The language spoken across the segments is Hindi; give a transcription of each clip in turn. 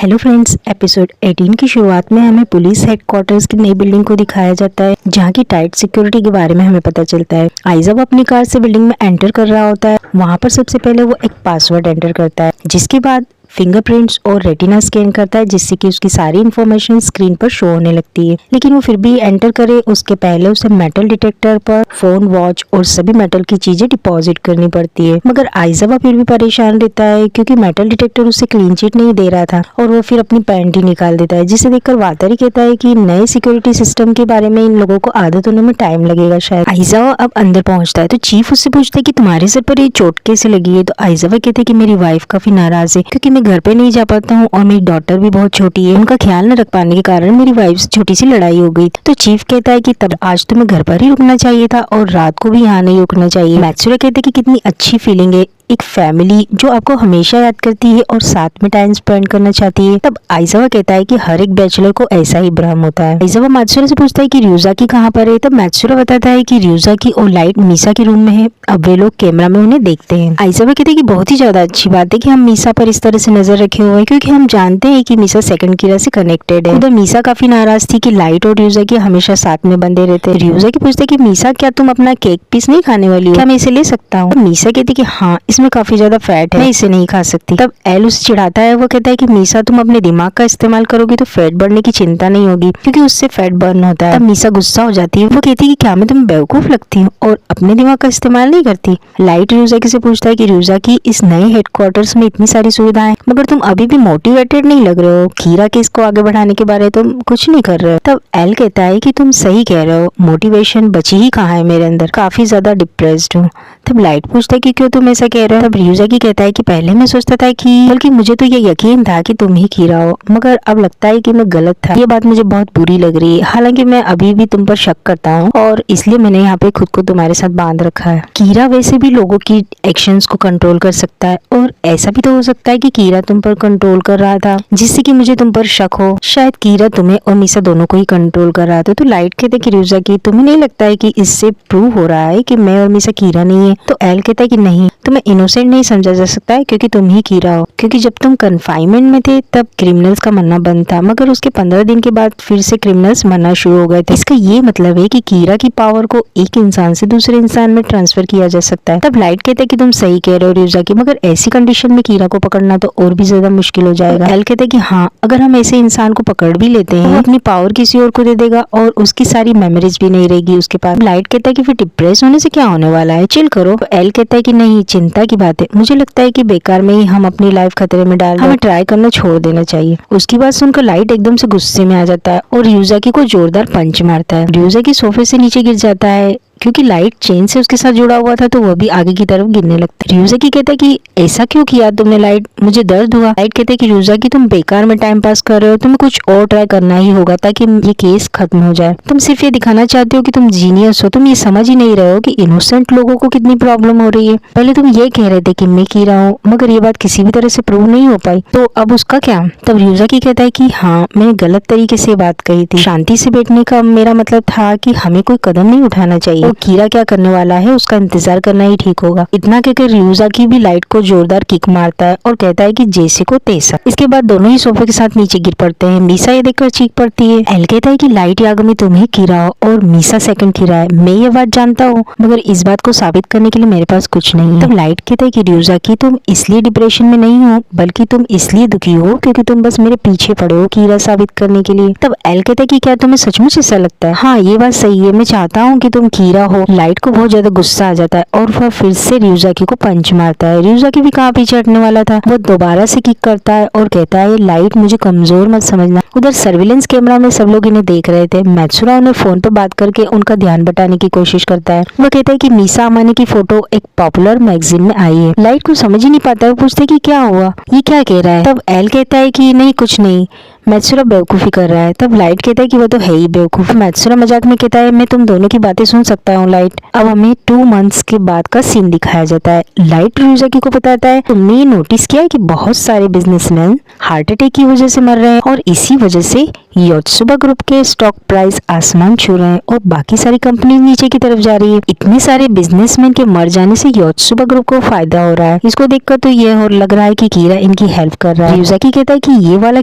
हेलो फ्रेंड्स, एपिसोड 18 की शुरुआत में हमें पुलिस हेडक्वार्टर्स की नई बिल्डिंग को दिखाया जाता है, जहां की टाइट सिक्योरिटी के बारे में हमें पता चलता है। आइज़ा अपनी कार से बिल्डिंग में एंटर कर रहा होता है। वहां पर सबसे पहले वो एक पासवर्ड एंटर करता है, जिसके बाद फिंगरप्रिंट्स और रेटिना स्कैन करता है, जिससे कि उसकी सारी इन्फॉर्मेशन स्क्रीन पर शो होने लगती है। लेकिन वो फिर भी एंटर करे उसके पहले उसे मेटल डिटेक्टर पर फोन, वॉच और सभी मेटल की चीजें डिपॉजिट करनी पड़ती है। मगर आइज़ा फिर भी परेशान रहता है, क्योंकि मेटल डिटेक्टर उसे क्लीन चिट नहीं दे रहा था और वो फिर अपनी पैंट ही निकाल देता है, जिसे देखकर वातरी कहता है कि नए सिक्योरिटी सिस्टम के बारे में इन लोगों को आदत होने में टाइम लगेगा शायद। आइज़ा अब अंदर पहुंचता है तो चीफ उससे पूछता है कि तुम्हारे सर पर ये चोट कैसे लगी है। तो आइज़ा कहते हैं कि मेरी वाइफ काफी नाराज है, क्योंकि मैं घर पे नहीं जा पाता हूँ और मेरी डॉटर भी बहुत छोटी है। उनका ख्याल न रख पाने के कारण मेरी वाइफ से छोटी सी लड़ाई हो गई। तो चीफ कहता है कि तब आज तुम्हें घर पर ही रुकना चाहिए था और रात को भी यहाँ नहीं रुकना चाहिए। मैत्सुरा कहते हैं कि कितनी अच्छी फीलिंग है, एक फैमिली जो आपको हमेशा याद करती है और साथ में टाइम स्पेंड करना चाहती है। तब आइज़ा कहता है कि हर एक बैचलर को ऐसा ही भ्रम होता है। आइज़ा मैत्सुरा से पूछता है कि ryuzaki कहाँ पर है। तब मैत्सुरा बताता है कि ryuzaki और लाइट मीसा के रूम में है। अब वे लोग कैमरा में उन्हें देखते हैं। आइज़ा कहते हैं कि बहुत ही ज्यादा अच्छी बात है कि हम मीसा पर इस तरह से नजर रखे हुए हैं, क्योंकि हम जानते हैं कि मीसा सेकंड कीरा से कनेक्टेड है। उधर मीसा काफी नाराज थी कि लाइट और ryuzaki हमेशा साथ में बंधे रहते हैं। ryuzaki पूछते कि मीसा, क्या तुम अपना केक पीस नहीं खाने वाली हो, क्या मैं इसे ले सकता हूँ। मीसा कहती कि हाँ, इसमें काफी ज्यादा फैट है, मैं इसे नहीं खा सकती। तब एल उसे चिढ़ाता है। वो कहता है कि मीसा, तुम अपने दिमाग का इस्तेमाल करोगी तो फैट बढ़ने की चिंता नहीं होगी, क्योंकि उससे फैट बर्न होता है। तब मीसा गुस्सा हो जाती है। वो कहती है कि क्या मैं तुम्हें बेवकूफ लगती हूँ और अपने दिमाग का इस्तेमाल नहीं करती। लाइट ryuzaki से पूछता है कि ryuzaki, इस नए हेडक्वार्टर्स में इतनी सारी सुविधाएं, मगर तुम अभी भी मोटिवेटेड नहीं लग रहे हो। कीरा केस को आगे बढ़ाने के बारे तुम कुछ नहीं कर रहे हो। तब एल कहता है कि तुम सही कह रहे हो, मोटिवेशन बची ही कहाँ है मेरे अंदर, काफी ज्यादा डिप्रेस्ड हूँ। तब लाइट पूछता है कि क्यों तुम ऐसा कह रहे हो। तब ryuzaki कहता है कि पहले मैं सोचता था कि, बल्कि मुझे तो ये यकीन था कि तुम ही कीरा हो, मगर अब लगता है कि मैं गलत था। ये बात मुझे बहुत बुरी लग रही है। हालांकि मैं अभी भी तुम पर शक करता हूँ और इसलिए मैंने यहाँ पे खुद को तुम्हारे साथ बांध रखा है। कीरा वैसे भी लोगों की एक्शंस को कंट्रोल कर सकता है, और ऐसा भी तो हो सकता है कि कीरा तुम पर कंट्रोल कर रहा था, जिससे कि मुझे तुम पर शक हो। शायद कीरा तुम्हें और मीसा दोनों को ही कंट्रोल कर रहा था। तो लाइट कहते कि ryuzaki, तुम्हें नहीं लगता है कि इससे प्रूव हो रहा है कि मैं और मीसा कीरा नहीं है। तो एल कहता है कि नहीं, तुम्हें इनोसेंट नहीं समझा जा सकता है, क्योंकि तुम ही कीरा हो। क्योंकि जब तुम कन्फाइनमेंट में थे तब क्रिमिनल्स का मरना बंद था, मगर उसके 15 दिन के बाद फिर से क्रिमिनल्स मरना शुरू हो गए थे। इसका ये मतलब है कि कीरा की पावर को एक इंसान से दूसरे इंसान में ट्रांसफर किया जा सकता है। तब लाइट कहते हैं कि तुम सही कह रहे हो ryuzaki, मगर ऐसी कंडीशन में कीरा को पकड़ना तो और भी ज्यादा मुश्किल हो जाएगा। एल कहते हैं कि हाँ, अगर हम ऐसे इंसान को पकड़ भी लेते हैं, वो अपनी पावर किसी और को दे देगा और उसकी सारी मेमोरीज भी नहीं रहेगी उसके पास। लाइट कहता है कि फिर डिप्रेस होने से क्या होने वाला है, चिल करो। एल कहता है कि नहीं, चिंता की बात है, मुझे लगता है कि बेकार में ही हम अपनी लाइफ खतरे में डाल, हमें ट्राई करना छोड़ देना चाहिए। उसकी बात सुनकर लाइट एकदम से गुस्से में आ जाता है और ryuzaki को जोरदार पंच मारता है। ryuzaki सोफे से नीचे गिर जाता है, क्योंकि लाइट चेन से उसके साथ जुड़ा हुआ था, तो वह भी आगे की तरफ गिरने लगता है। ryuzaki कहता है कि ऐसा क्यों किया तुमने लाइट, मुझे दर्द हुआ। लाइट कहते हैं कि ryuzaki, तुम बेकार में टाइम पास कर रहे हो, तुम्हें कुछ और ट्राई करना ही होगा ताकि ये केस खत्म हो जाए। तुम सिर्फ ये दिखाना चाहते हो कि तुम जीनियस हो, तुम ये समझ ही नहीं रहे हो कि इनोसेंट लोगों को कितनी प्रॉब्लम हो रही है। पहले तुम ये कह रहे थे कि मैं कीरा हूँ, मगर ये बात किसी भी तरह से प्रूव नहीं हो पाई, तो अब उसका क्या। तब ryuzaki कहता है कि हाँ, मैंने गलत तरीके से बात कही थी। शांति से बैठने का मेरा मतलब था कि हमें कोई कदम नहीं उठाना चाहिए, और कीरा क्या करने वाला है उसका इंतजार करना ही ठीक होगा। इतना कहकर ryuzaki भी लाइट को जोरदार किक मारता है और कहता है कि जैसे को तैसा। इसके बाद दोनों ही सोफे के साथ नीचे गिर पड़ते हैं। मीसा ये देखकर चीख पड़ती है। एल कहता है कि लाइट यागमी, तुम ही कीरा हो और मीसा सेकंड कीरा है। मैं ये बात जानता हूँ, मगर इस बात को साबित करने के लिए मेरे पास कुछ नहीं है। तब लाइट कहता है कि ryuzaki, तुम इसलिए डिप्रेशन में नहीं हो, बल्कि तुम इसलिए दुखी हो क्योंकि तुम बस मेरे पीछे पड़े हो कीरा साबित करने के लिए। तब एल कहता है कि क्या तुम्हें सचमुच ऐसा लगता है। हाँ, ये बात सही है, मैं चाहता हूँ कि तुम कीरा हो। लाइट को बहुत ज्यादा गुस्सा आ जाता है और वह फिर से ryuzaki को पंच मारता है। ryuzaki भी कहाँ पीछे हटने वाला था, वो दोबारा से किक करता है और कहता है, लाइट मुझे कमजोर मत समझना। उधर सर्विलेंस कैमरा में सब लोग इन्हें देख रहे थे। मैत्सुरा उन्हें फोन पर बात करके उनका ध्यान बटाने की कोशिश करता है। वो कहता है कि मीसा अमानी की फोटो एक पॉपुलर मैगजीन में आई है। लाइट को समझ ही नहीं पाता है, पूछते कि क्या हुआ, ये क्या कह रहा है। तब एल कहता है कि नहीं, कुछ नहीं, मैत्सुरा बेवकूफी कर रहा है। तब लाइट कहता है कि वो तो है ही बेवकूफ। मैत्सुरा मजाक में कहता है, मैं तुम दोनों की बातें सुन सकता हूँ लाइट। अब हमें 2 मंथ्स के बाद का सीन दिखाया जाता है। लाइट ryuzaki को बताता है, तुमने ये नोटिस किया है कि बहुत सारे बिजनेसमैन हार्ट अटैक की वजह से मर रहे हैं और इसी वजह से यात्सुबा ग्रुप के स्टॉक प्राइस आसमान छू रहे हैं और बाकी सारी कंपनी नीचे की तरफ जा रही है। इतने सारे बिजनेसमैन के मर जाने से यात्सुबा ग्रुप को फायदा हो रहा है। इसको देखकर तो ये हो लग रहा है कि कीरा इनकी हेल्प कर रहा है। रियोजाकी कहता है कि ये वाला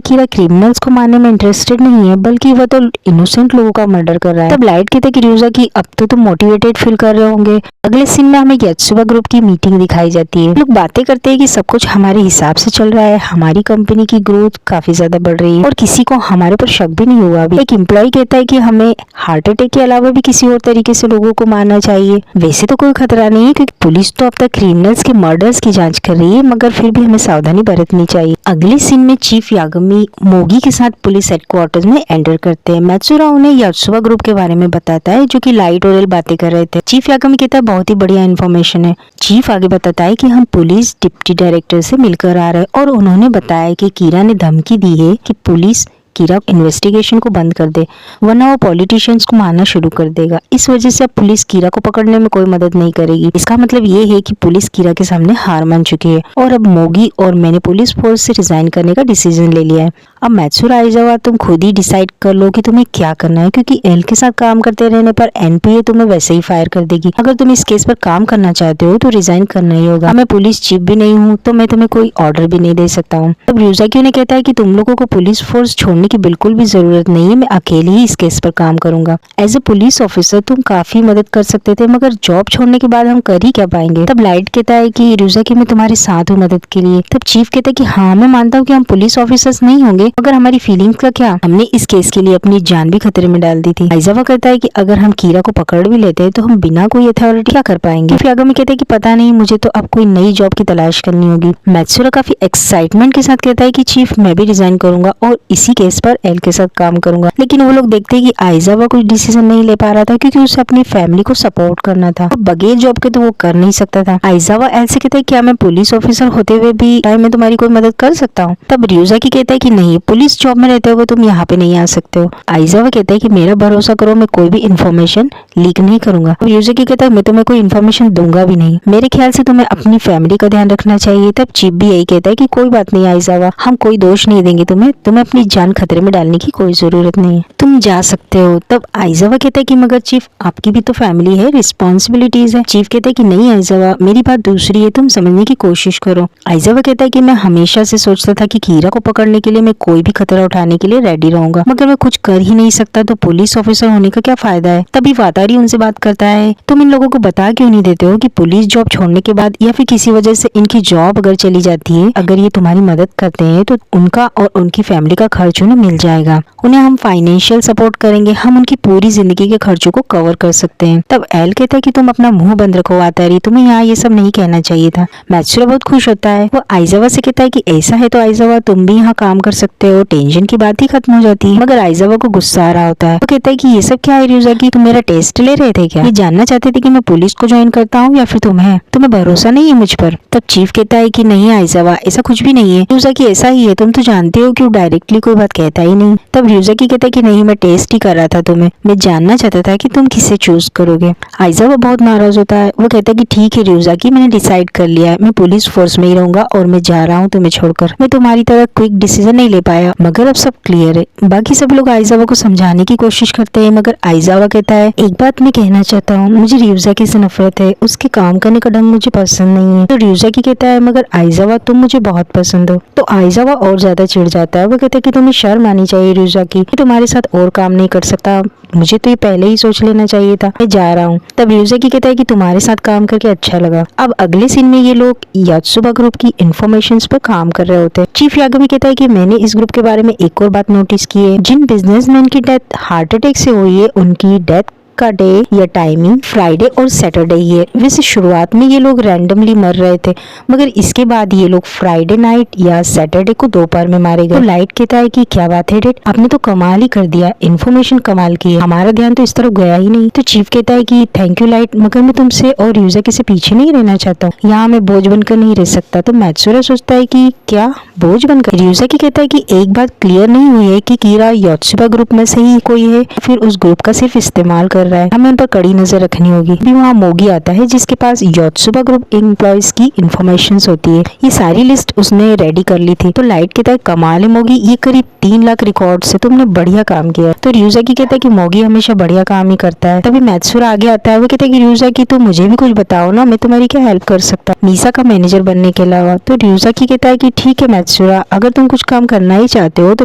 कीरा क्रिमिनल्स को मारने में इंटरेस्टेड नहीं है, बल्कि वह तो इनोसेंट लोगों का मर्डर कर रहा है। तब लाइट कहता है कि रियोजाकी अब तो तुम मोटिवेटेड फील कर रहे होंगे। अगले सीन में हमें यात्सुबा ग्रुप की मीटिंग दिखाई जाती है। लोग बातें करते हैं कि सब कुछ हमारे हिसाब से चल रहा है, हमारी कंपनी की ग्रोथ काफी ज्यादा बढ़ रही है और किसी को हमारे पर शक भी नहीं हुआ। एक एम्प्लॉय कहता है कि हमें हार्ट अटैक के अलावा भी किसी और तरीके से लोगों को मारना चाहिए। वैसे तो कोई खतरा नहीं है क्योंकि पुलिस तो अब तक क्रिमिनल्स के मर्डर्स की जांच कर रही है, मगर फिर भी हमें सावधानी बरतनी चाहिए। अगले सीन में चीफ यागमी मोगी के साथ पुलिस हेडक्वार्टर्स में एंटर करते हैं। मैत्सुरा उन्हें यात्सुबा ग्रुप के बारे में बताता है, जो कि लाइट और एल बातें कर रहे थे। चीफ यागमी कहता है बहुत ही बढ़िया इन्फॉर्मेशन है। चीफ आगे बताता है कि हम पुलिस डिप्टी डायरेक्टर से मिलकर आ रहे हैं और उन्होंने बताया कि कीरा ने धमकी दी है कि पुलिस कीरा इन्वेस्टिगेशन को बंद कर दे, वरना वो पॉलिटिशियंस को मारना शुरू कर देगा। इस वजह से अब पुलिस कीरा को पकड़ने में कोई मदद नहीं करेगी। इसका मतलब ये है कि पुलिस कीरा के सामने हार मान चुकी है और अब मोगी और मैंने पुलिस फोर्स से रिजाइन करने का डिसीजन ले लिया है। अब मैत्सुरा आइजावा तुम खुद ही डिसाइड कर लो कि तुम्हें क्या करना है, क्योंकि एल के साथ काम करते रहने पर एनपीए तुम्हें वैसे ही फायर कर देगी। अगर तुम इस केस पर काम करना चाहते हो तो रिजाइन करना ही होगा। मैं पुलिस चीफ भी नहीं हूँ तो मैं तुम्हें कोई ऑर्डर भी नहीं दे सकता हूँ। तब रियोजाकी उन्हें कहता है कि तुम लोगों को पुलिस फोर्स छोड़ने की बिल्कुल भी जरूरत नहीं है, मैं अकेले ही इस केस पर काम करूंगा। एज ए पुलिस ऑफिसर तुम काफी मदद कर सकते थे, मगर जॉब छोड़ने के बाद हम कर ही क्या पाएंगे। तब लाइट कहता है कि रियोजाकी मैं तुम्हारे साथ हूँ मदद के लिए। तब चीफ कहता है कि हाँ मैं मानता हूँ कि हम पुलिस ऑफिसर्स नहीं होंगे, मगर हमारी फीलिंग्स का क्या, हमने इस केस के लिए अपनी जान भी खतरे में डाल दी थी। आइजावा कहता है कि अगर हम कीरा को पकड़ भी लेते हैं तो हम बिना कोई अथॉरिटी क्या कर पाएंगे। फिर यागमी कहते हैं कि पता नहीं, मुझे तो अब कोई नई जॉब की तलाश करनी होगी। मैत्सुरा काफी एक्साइटमेंट के साथ कहता है कि चीफ मैं भी रिजाइन करूंगा और इसी केस पर एल के साथ काम करूंगा। लेकिन वो लोग देखते हैं कि आइजावा कोई डिसीजन नहीं ले पा रहा था क्योंकि उसे अपनी फैमिली को सपोर्ट करना था। बगैर जॉब के तो वो कर नहीं सकता था। आइजावा एल से कहता है क्या मैं पुलिस ऑफिसर होते हुए भी मैं तुम्हारी कोई मदद कर सकता हूँ। तब रियोजाकी कहता है कि नहीं, पुलिस जॉब में रहते हुए तुम यहाँ पे नहीं आ सकते हो। आइजावा कहता है कि मेरा भरोसा करो, मैं कोई भी इन्फॉर्मेशन लीक नहीं करूंगा। रियोजाकी कहता है मैं तुम्हें कोई इन्फॉर्मेशन दूंगा भी नहीं, मेरे ख्याल से तुम्हें अपनी फैमिली का ध्यान रखना चाहिए। तब चीफ भी यही कहता है कि कोई बात नहीं आइजावा, हम कोई दोष नहीं देंगे तुम्हें अपनी जान खतरे में डालने की कोई जरूरत नहीं है, तुम जा सकते हो। तब आइजावा कहता है कि मगर चीफ आपकी भी तो फैमिली है, रिस्पॉन्सिबिलिटीज है। चीफ कहता है कि नहीं आइजावा, मेरी बात दूसरी है, तुम समझने की कोशिश करो। आइजावा कहता है कि मैं हमेशा से सोचता था कि कीरा को पकड़ने के लिए मैं कोई भी खतरा उठाने के लिए रेडी रहूंगा, मगर मैं कुछ कर ही नहीं सकता तो पुलिस ऑफिसर होने का क्या फायदा है। तभी वातारी उनसे बात करता है, तुम इन लोगों को बता क्यों नहीं देते हो कि पुलिस जॉब छोड़ने के बाद या फिर किसी वजह से इनकी जॉब अगर चली जाती है, अगर ये तुम्हारी मदद करते हैं तो उनका और उनकी फैमिली का खर्च उन्हें मिल जाएगा, उन्हें हम फाइनेंशियल सपोर्ट करेंगे, हम उनकी पूरी जिंदगी के खर्चों को कवर कर सकते हैं। तब एल कहता है कि तुम अपना मुंह बंद रखो वातारी, तुम्हें यहाँ ये सब नहीं कहना चाहिए था। मैत्सुरा बहुत खुश होता है, वो आइजावा से कहता है कि ऐसा है तो आइजावा तुम भी यहाँ काम कर सकते हो, टेंशन की बात ही खत्म हो जाती है। मगर आइजावा को गुस्सा आ रहा होता है, वो कहता है कि ये सब क्या है रियोजाकी, तुम मेरा टेस्ट ले रहे थे क्या, ये जानना चाहते थे कि मैं पुलिस को ज्वाइन करता हूँ या फिर तुम्हें भरोसा नहीं है मुझ पर। तब चीफ कहता है कि नहीं आइजावा ऐसा कुछ भी नहीं है, रियोजाकी ऐसा ही है, तुम तो जानते हो कि वो डायरेक्टली कोई बात कहता ही नहीं। तब रियोजाकी कहता है कि नहीं मैं टेस्ट ही कर रहा था तुम्हें, मैं जानना चाहता था कि तुम किसे चूज करोगे। आइजावा बहुत नाराज होता है, वो कहता है कि ठीक है रियोजाकी, मैंने डिसाइड कर लिया है, मैं पुलिस फोर्स में ही रहूंगा और मैं जा रहा हूँ तुम्हें छोड़कर। मैं तुम्हारी तरह क्विक डिसीजन नहीं ले पाया, मगर अब सब क्लियर है। बाकी सब लोग आइजावा को समझाने की कोशिश करते हैं, मगर आइजावा कहता है एक बात मैं कहना चाहता हूँ, मुझे रियोजाकी से नफरत है, उसके काम करने का ढंग मुझे पसंद नहीं है। तो रियोजाकी कहता है मगर आइजावा तुम मुझे बहुत पसंद हो। तो आइजावा और ज्यादा चिढ़ जाता है, वो कहता है कि तुम्हें शर्म आनी चाहिए रियोजाकी, तुम्हारे साथ और काम नहीं कर सकता, मुझे तो ये पहले ही सोच लेना चाहिए था, मैं जा रहा हूँ। तब रियोजाकी कहता है कि तुम्हारे साथ काम करके अच्छा लगा। अब अगले सीन में ये लोग यात्सुबा ग्रुप की इन्फॉर्मेशन पर काम कर रहे होते हैं। चीफ यागमी कहता है कि मैंने इस ग्रुप के बारे में एक और बात नोटिस की है, जिन बिजनेसमैन की डेथ हार्ट अटैक से हुई है उनकी डेथ का डे या टाइमिंग फ्राइडे और सैटरडे ही है। वैसे शुरुआत में ये लोग रैंडमली मर रहे थे, मगर इसके बाद ये लोग फ्राइडे नाइट या सैटरडे को दोपहर में मारे गए। तो लाइट कहता है कि क्या बात है डेट, आपने तो कमाल ही कर दिया, इन्फॉर्मेशन कमाल की है, हमारा ध्यान तो इस तरफ गया ही नहीं। तो चीफ कहता है कि थैंक यू लाइट, मगर मैं तुमसे और रियोजाकी से पीछे नहीं रहना चाहता हूँ, यहाँ मैं बोझ बनकर नहीं रह सकता। तो मैत्सुरा सोचता है कि क्या बोझ बनकर। रियोजाकी कहता है कि एक बात क्लियर नहीं हुई है कि कीरा यात्सुबा ग्रुप में से ही कोई है, फिर उस ग्रुप का सिर्फ इस्तेमाल कर रहा है, हमें उन पर कड़ी नजर रखनी होगी। भी वहाँ मोगी आता है जिसके पास योत्सुबा ग्रुप एम्प्लॉयज की इन्फॉर्मेशन होती है। ये सारी लिस्ट उसने रेडी कर ली थी। तो लाइट कहता है कमाल है मोगी, ये करीब 3 लाख रिकॉर्ड है, तुमने बढ़िया काम किया। तो ryuzaki कहता है कि मोगी हमेशा बढ़िया काम ही करता है। तभी मैत्सुरा आगे आता है, वो कहता है कि ryuzaki तो मुझे भी कुछ बताओ ना, मैं तुम्हारी क्या हेल्प कर सकता हूँ मीसा का मैनेजर बनने के अलावा। तो ryuzaki कहता है कि ठीक है मैत्सुरा, अगर तुम कुछ काम करना ही चाहते हो तो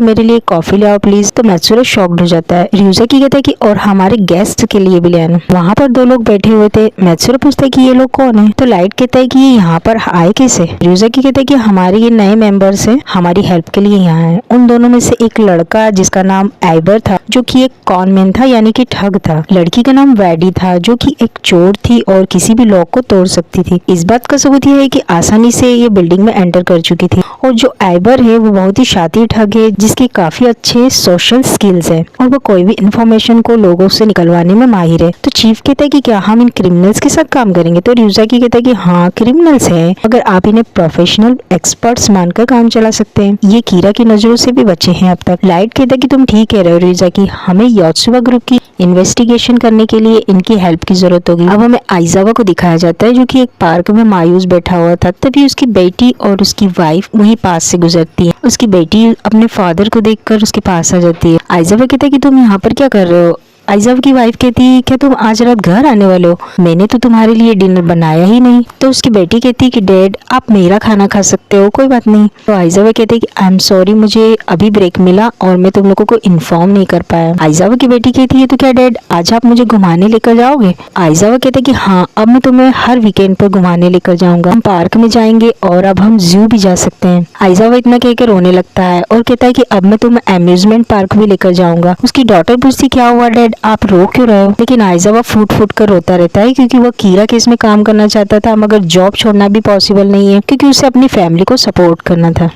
मेरे लिए कॉफी ले आओ प्लीज। तो मैत्सुरा शॉक्ड हो जाता है। ryuzaki कहता है कि और हमारे गेस्ट के लिए भी ले आना। वहाँ पर 2 लोग बैठे हुए थे। मैत्सुरा पूछता है कि ये लोग कौन है। तो लाइट कहता है कि ये यहाँ पर आए कैसे। ryuzaki कहता है कि हमारे ये नए मेंबर्स हैं, हमारी हेल्प के लिए यहाँ है। उन दोनों में से एक लड़का जिसका नाम आइबर था, जो कि एक कॉनमैन था यानी कि ठग था। लड़की का नाम वैडी था, जो कि एक चोर थी और किसी भी लॉक को तोड़ सकती थी। इस बात का सबूत यह है कि आसानी से ये बिल्डिंग में एंटर कर चुकी थी। और जो आइबर है वो बहुत ही शातिर ठग है, जिसके काफी अच्छे सोशल स्किल्स है और वो कोई भी इंफॉर्मेशन को लोगों से निकलवाने में माहिर है। तो चीफ कहता है कि क्या हम इन क्रिमिनल्स के साथ काम करेंगे। तो ryuzaki कहता है कि हाँ क्रिमिनल्स है, अगर आप इन्हें प्रोफेशनल एक्सपर्ट्स मानकर काम चला सकते हैं। ये कीरा की नजरों से भी बचे हैं अब तक। लाइट कहता है कि तुम ठीक कह रहे हो ryuzaki, हमें योत्सुबा ग्रुप की इन्वेस्टिगेशन करने के लिए इनकी हेल्प की जरूरत होगी। अब हमें आइजावा को दिखाया जाता है जो कि एक पार्क में मायूस बैठा हुआ था। तभी उसकी बेटी और उसकी वाइफ वहीं पास से गुजरती है। उसकी बेटी अपने फादर को देखकर उसके पास आ जाती है। आइजावा कहता है कि तुम यहाँ पर क्या कर रहे हो। आइजावा की वाइफ कहती है क्या तुम आज रात घर आने वाले हो, मैंने तो तुम्हारे लिए डिनर बनाया ही नहीं। तो उसकी बेटी कहती है कि डैड आप मेरा खाना खा सकते हो, कोई बात नहीं। तो आइजावा कहते हैं कि आई एम सॉरी, मुझे अभी ब्रेक मिला और मैं तुम लोगों को इन्फॉर्म नहीं कर पाया। आइजावा की बेटी कहती है तो क्या डैड आज आप मुझे घुमाने लेकर जाओगे। आइजावा कहते हैं कि हाँ अब मैं तुम्हें हर वीकेंड पर घुमाने लेकर जाऊंगा, हम पार्क में जाएंगे और अब हम जू भी जा सकते हैं। आइजावा इतना कहकर रोने लगता है और कहता है कि अब मैं तुम्हें अम्यूजमेंट पार्क भी लेकर जाऊंगा। उसकी डॉटर पूछती क्या हुआ डैड आप रो क्यों रहे हो। लेकिन आइजावा फूट फूट कर रोता रहता है क्योंकि वह कीरा केस में काम करना चाहता था, मगर जॉब छोड़ना भी पॉसिबल नहीं है क्योंकि उसे अपनी फैमिली को सपोर्ट करना था।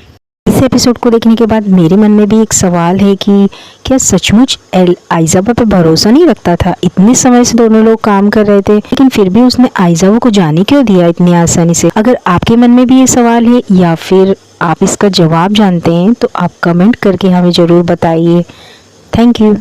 इस एपिसोड को देखने के बाद मेरे मन में भी एक सवाल है कि क्या सचमुच एल आइजावा पे भरोसा नहीं रखता था। इतने समय से दोनों लोग काम कर रहे थे लेकिन फिर भी उसने आइजावा को जाने क्यों दिया इतनी आसानी से। अगर आपके मन में भी ये सवाल है या फिर आप इसका जवाब जानते हैं तो आप कमेंट करके हमें जरूर बताइए। Thank you.